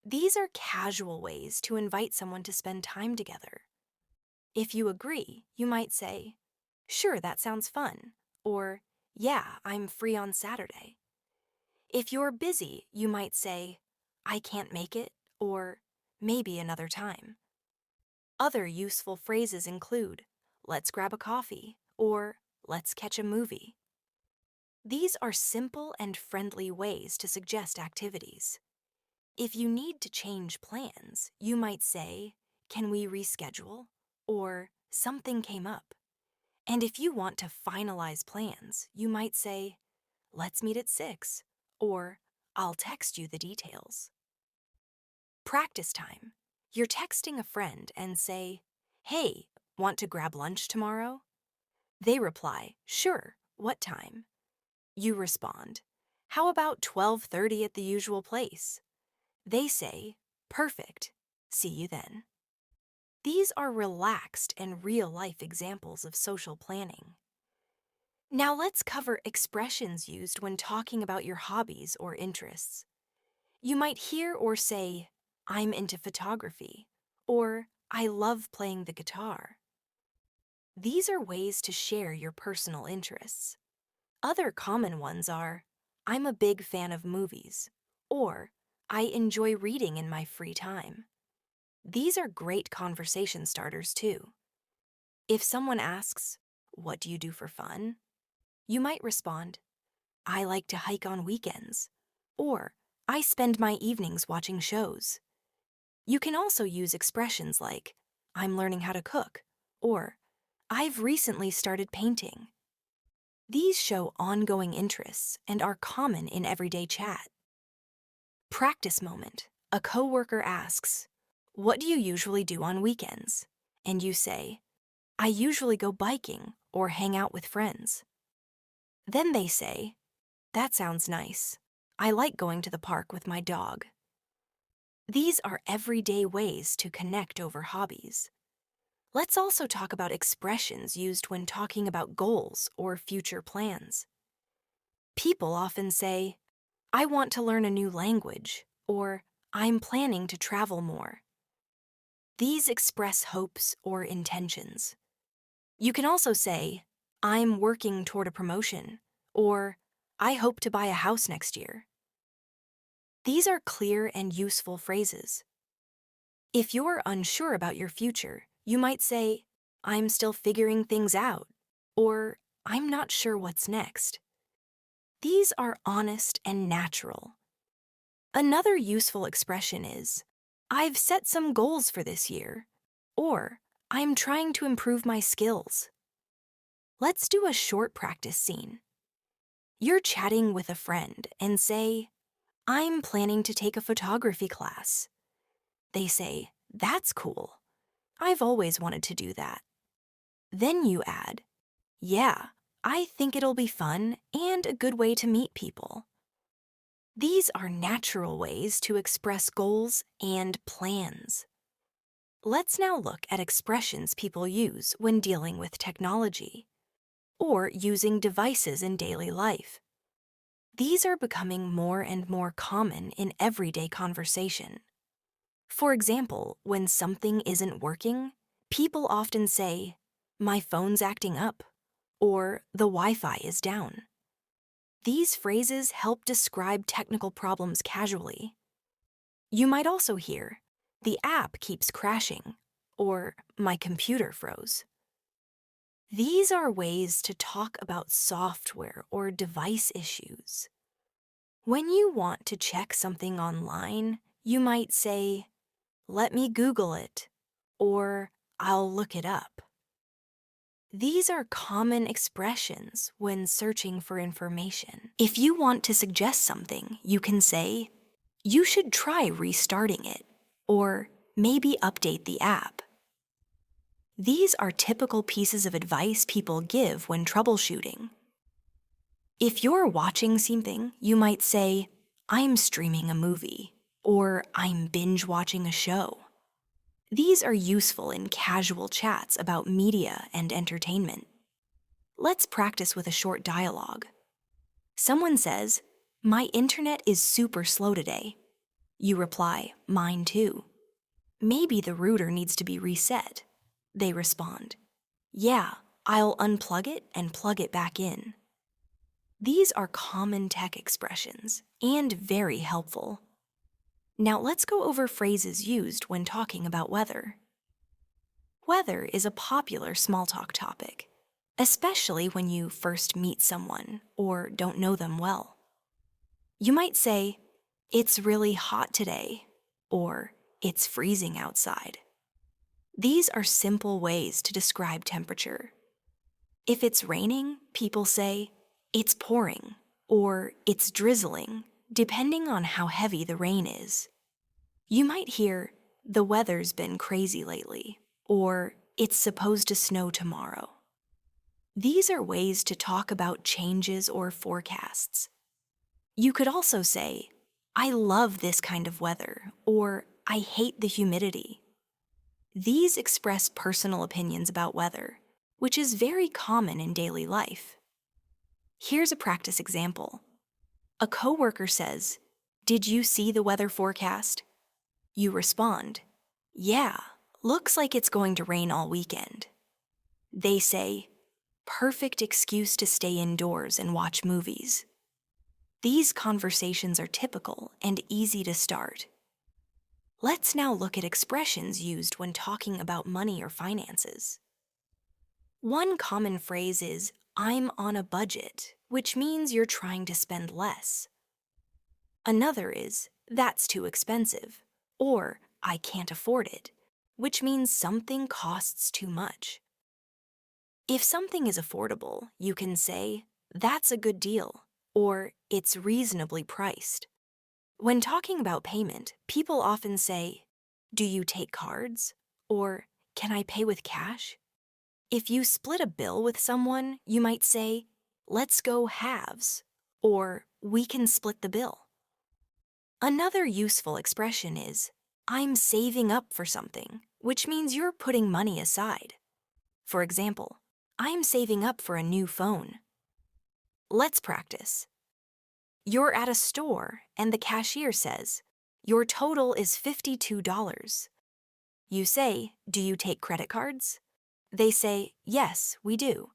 These are casual ways to invite someone to spend time together. If you agree, you might say, "Sure, that sounds fun," or "Yeah, I'm free on Saturday." If you're busy, you might say, "I can't make it," or "Maybe another time." Other useful phrases include, "Let's grab a coffee," or "Let's catch a movie." These are simple and friendly ways to suggest activities. If you need to change plans, you might say, "Can we reschedule?" or "Something came up." And if you want to finalize plans, you might say, "Let's meet at 6," or "I'll text you the details." Practice time. You're texting a friend and say, "Hey, want to grab lunch tomorrow?" They reply, "Sure, what time?" You respond, "How about 12:30 at the usual place?" They say, "Perfect. See you then." These are relaxed and real-life examples of social planning. Now let's cover expressions used when talking about your hobbies or interests. You might hear or say, "I'm into photography," or "I love playing the guitar." These are ways to share your personal interests. Other common ones are, "I'm a big fan of movies," or "I enjoy reading in my free time." These are great conversation starters too. If someone asks, "What do you do for fun?" you might respond, "I like to hike on weekends," or "I spend my evenings watching shows." You can also use expressions like, "I'm learning how to cook," or "I've recently started painting." These show ongoing interests and are common in everyday chat. Practice moment. A coworker asks, "What do you usually do on weekends?" And you say, "I usually go biking or hang out with friends." Then they say, "That sounds nice. I like going to the park with my dog." These are everyday ways to connect over hobbies. Let's also talk about expressions used when talking about goals or future plans. People often say, "I want to learn a new language," or "I'm planning to travel more." These express hopes or intentions. You can also say, "I'm working toward a promotion," or "I hope to buy a house next year." These are clear and useful phrases. If you're unsure about your future, you might say, "I'm still figuring things out," or "I'm not sure what's next." These are honest and natural. Another useful expression is, "I've set some goals for this year," or "I'm trying to improve my skills." Let's do a short practice scene. You're chatting with a friend and say, "I'm planning to take a photography class." They say, "That's cool. I've always wanted to do that." Then you add, "Yeah, I think it'll be fun and a good way to meet people." These are natural ways to express goals and plans. Let's now look at expressions people use when dealing with technology or using devices in daily life. These are becoming more and more common in everyday conversation. For example, when something isn't working, people often say, "My phone's acting up," or "The Wi-Fi is down." These phrases help describe technical problems casually. You might also hear, "The app keeps crashing," or "My computer froze." These are ways to talk about software or device issues. When you want to check something online, you might say, "Let me Google it," or "I'll look it up." These are common expressions when searching for information. If you want to suggest something, you can say, "You should try restarting it," or "Maybe update the app." These are typical pieces of advice people give when troubleshooting. If you're watching something, you might say, "I'm streaming a movie," or "I'm binge watching a show." These are useful in casual chats about media and entertainment. Let's practice with a short dialogue. Someone says, "My internet is super slow today." You reply, "Mine too." "Maybe the router needs to be reset." They respond, "Yeah, I'll unplug it and plug it back in." These are common tech expressions and very helpful. Now let's go over phrases used when talking about weather. Weather is a popular small talk topic, especially when you first meet someone or don't know them well. You might say, "It's really hot today," or "It's freezing outside." These are simple ways to describe temperature. If it's raining, people say, "It's pouring," or "It's drizzling," depending on how heavy the rain is. You might hear, the weather's been crazy lately, or it's supposed to snow tomorrow. These are ways to talk about changes or forecasts. You could also say, I love this kind of weather, or I hate the humidity. These express personal opinions about weather, which is very common in daily life. Here's a practice example. A coworker says, "Did you see the weather forecast?" You respond, "Yeah, looks like it's going to rain all weekend." They say, "Perfect excuse to stay indoors and watch movies." These conversations are typical and easy to start. Let's now look at expressions used when talking about money or finances. One common phrase is, "I'm on a budget," which means you're trying to spend less. Another is, "That's too expensive," or "I can't afford it," which means something costs too much. If something is affordable, you can say, "That's a good deal," or "It's reasonably priced." When talking about payment, people often say, "Do you take cards?" or "Can I pay with cash?" If you split a bill with someone, you might say, "Let's go halves," or "We can split the bill." Another useful expression is, "I'm saving up for something," which means you're putting money aside. For example, "I'm saving up for a new phone." Let's practice. You're at a store and the cashier says, "Your total is $52. You say, "Do you take credit cards?" They say, "Yes, we do."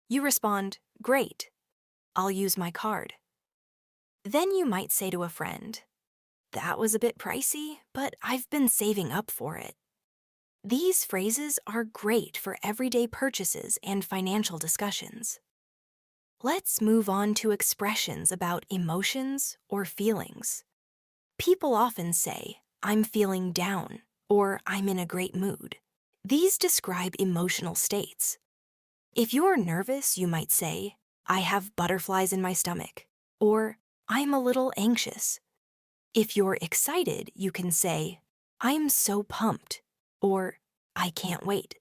You respond, "Great, I'll use my card." Then you might say to a friend, "That was a bit pricey, but I've been saving up for it." These phrases are great for everyday purchases and financial discussions. Let's move on to expressions about emotions or feelings. People often say, "I'm feeling down," or "I'm in a great mood." These describe emotional states. If you're nervous, you might say, "I have butterflies in my stomach," or "I'm a little anxious." If you're excited, you can say, "I'm so pumped," or "I can't wait."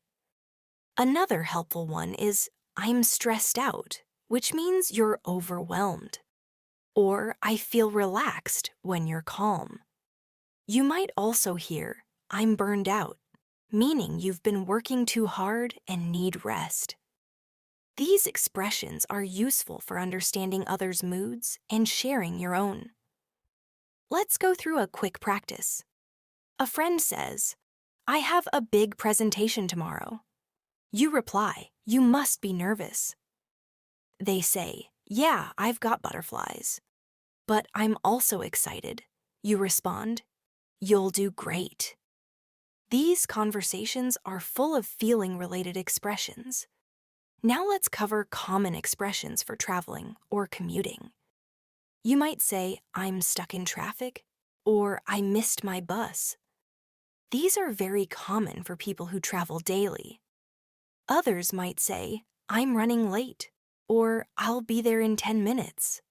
Another helpful one is, "I'm stressed out," which means you're overwhelmed. Or "I feel relaxed" when you're calm. You might also hear, "I'm burned out," meaning you've been working too hard and need rest. These expressions are useful for understanding others' moods and sharing your own. Let's go through a quick practice. A friend says, "I have a big presentation tomorrow." You reply, "You must be nervous." They say, "Yeah, I've got butterflies." "But I'm also excited." You respond, "You'll do great." These conversations are full of feeling-related expressions. Now let's cover common expressions for traveling or commuting. You might say, "I'm stuck in traffic," or "I missed my bus." These are very common for people who travel daily. Others might say, "I'm running late," or "I'll be there in 10 minutes."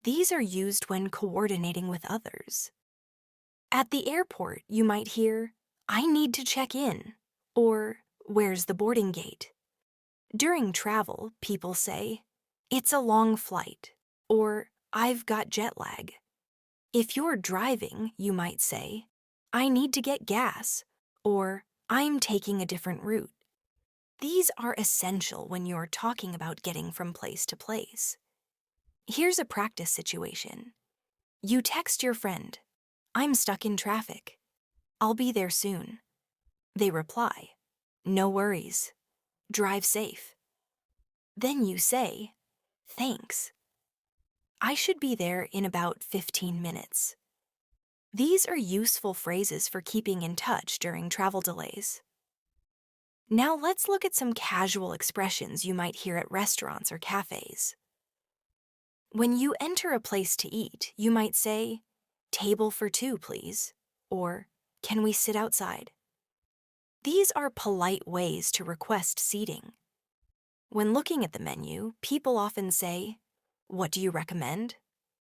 These are used when coordinating with others. At the airport, you might hear, "I need to check in," or "Where's the boarding gate?" During travel, people say, "It's a long flight," or "I've got jet lag." If you're driving, you might say, "I need to get gas," or "I'm taking a different route." These are essential when you're talking about getting from place to place. Here's a practice situation. You text your friend, "I'm stuck in traffic. I'll be there soon." They reply, "No worries. Drive safe." Then you say, "Thanks. I should be there in about 15 minutes." These are useful phrases for keeping in touch during travel delays. Now let's look at some casual expressions you might hear at restaurants or cafes. When you enter a place to eat, you might say, "Table for two, please," or "Can we sit outside?" These are polite ways to request seating. When looking at the menu, people often say, "What do you recommend?"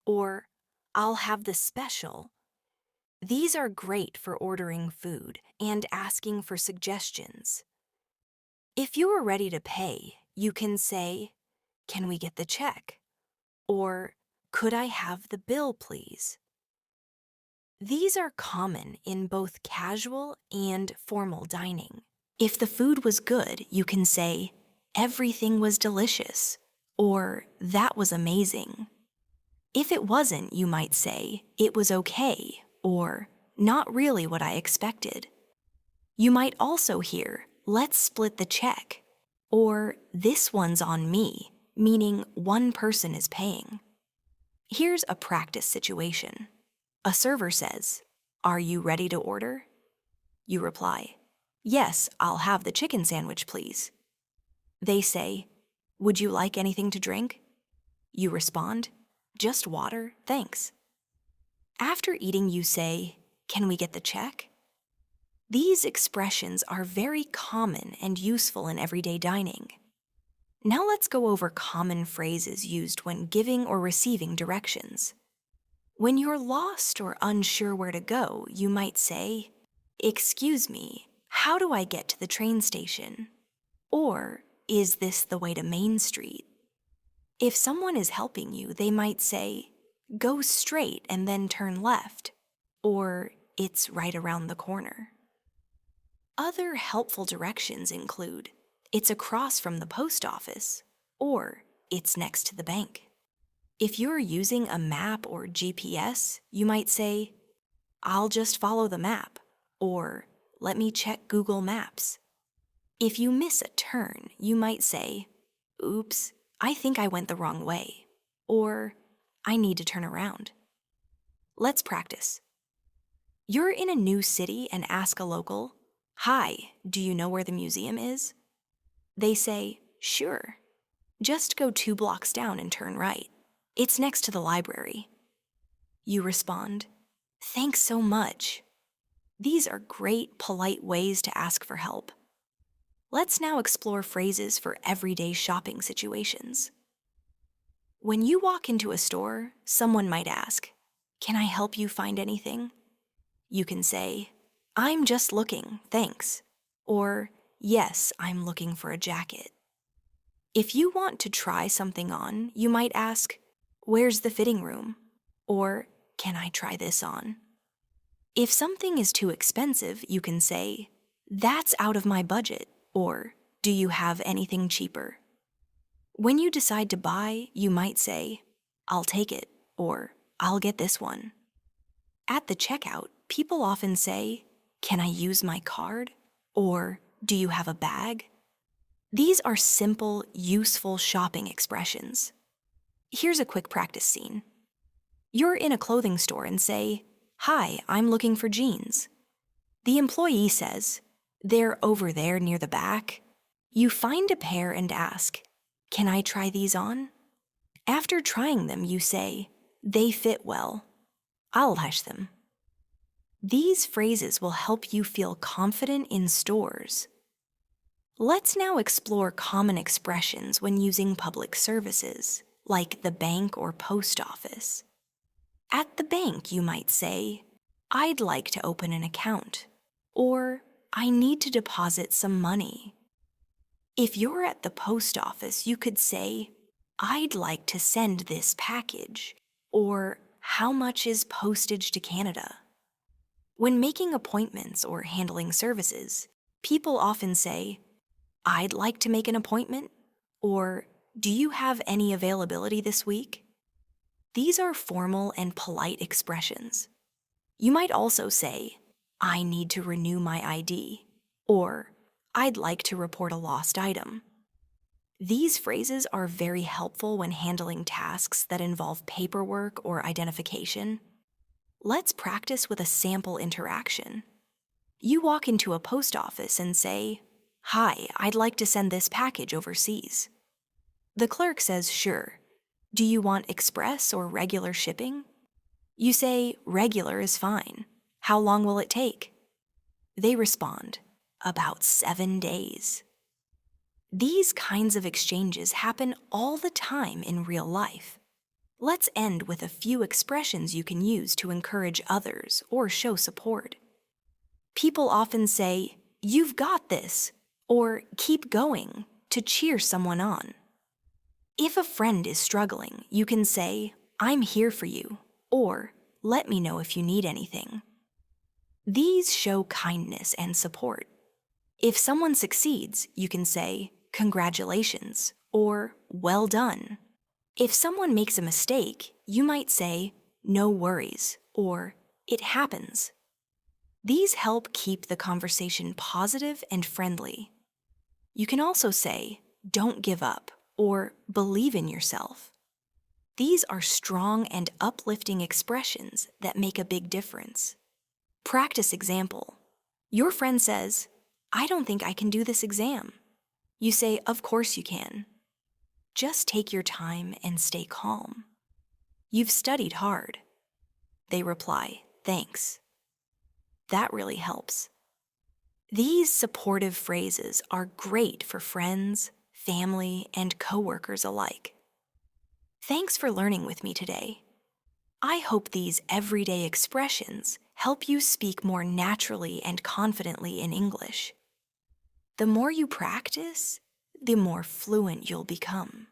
or "I'll have the special." These are great for ordering food and asking for suggestions. If you are ready to pay, you can say, "Can we get the check?" Or, "Could I have the bill, please?" These are common in both casual and formal dining. If the food was good, you can say, "Everything was delicious," or "That was amazing." If it wasn't, you might say, "It was okay," or "Not really what I expected." You might also hear, "Let's split the check," or "This one's on me," meaning one person is paying. Here's a practice situation. A server says, "Are you ready to order?" You reply, "Yes, I'll have the chicken sandwich, please." They say, "Would you like anything to drink?" You respond, "Just water, thanks." After eating, you say, "Can we get the check?" These expressions are very common and useful in everyday dining. Now let's go over common phrases used when giving or receiving directions. When you're lost or unsure where to go, you might say, "Excuse me, how do I get to the train station?" Or, "Is this the way to Main Street?" If someone is helping you, they might say, "Go straight and then turn left," or "It's right around the corner." Other helpful directions include, "It's across from the post office," or "It's next to the bank." If you're using a map or GPS, you might say, "I'll just follow the map," or "Let me check Google Maps." If you miss a turn, you might say, "Oops, I think I went the wrong way," or "I need to turn around." Let's practice. You're in a new city and ask a local, "Hi, do you know where the museum is?" They say, "Sure. Just go 2 blocks down and turn right. It's next to the library." You respond, "Thanks so much." These are great, polite ways to ask for help. Let's now explore phrases for everyday shopping situations. When you walk into a store, someone might ask, "Can I help you find anything?" You can say, "I'm just looking, thanks," or "Yes, I'm looking for a jacket." If you want to try something on, you might ask, "Where's the fitting room?" Or, "Can I try this on?" If something is too expensive, you can say, "That's out of my budget," or "Do you have anything cheaper?" When you decide to buy, you might say, "I'll take it," or "I'll get this one." At the checkout, people often say, "Can I use my card?" or "Do you have a bag?" These are simple, useful shopping expressions. Here's a quick practice scene. You're in a clothing store and say, "Hi, I'm looking for jeans." The employee says, "They're over there near the back." You find a pair and ask, "Can I try these on?" After trying them, you say, "They fit well. I'll wash them." These phrases will help you feel confident in stores. Let's now explore common expressions when using public services, like the bank or post office. At the bank, you might say, "I'd like to open an account," or "I need to deposit some money." If you're at the post office, you could say, "I'd like to send this package," or "How much is postage to Canada?" When making appointments or handling services, people often say, "I'd like to make an appointment," or "Do you have any availability this week?" These are formal and polite expressions. You might also say, "I need to renew my ID," or "I'd like to report a lost item." These phrases are very helpful when handling tasks that involve paperwork or identification. Let's practice with a sample interaction. You walk into a post office and say, "Hi, I'd like to send this package overseas." The clerk says, "Sure. Do you want express or regular shipping?" You say, "Regular is fine. How long will it take?" They respond, "About 7 days." These kinds of exchanges happen all the time in real life. Let's end with a few expressions you can use to encourage others or show support. People often say, "You've got this," or "keep going," to cheer someone on. If a friend is struggling, you can say, "I'm here for you," or "let me know if you need anything." These show kindness and support. If someone succeeds, you can say, "Congratulations," or "Well done." If someone makes a mistake, you might say, "No worries," or "It happens." These help keep the conversation positive and friendly. You can also say, "Don't give up," or "Believe in yourself." These are strong and uplifting expressions that make a big difference. Practice example. Your friend says, "I don't think I can do this exam." You say, "Of course you can. Just take your time and stay calm. You've studied hard." They reply, "Thanks." That really helps. These supportive phrases are great for friends, family, and coworkers alike. Thanks for learning with me today. I hope these everyday expressions help you speak more naturally and confidently in English. The more you practice, the more fluent you'll become.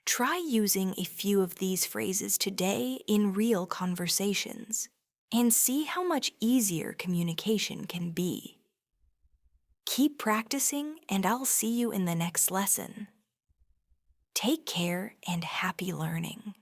Try using a few of these phrases today in real conversations and see how much easier communication can be. Keep practicing, and I'll see you in the next lesson. Take care and happy learning.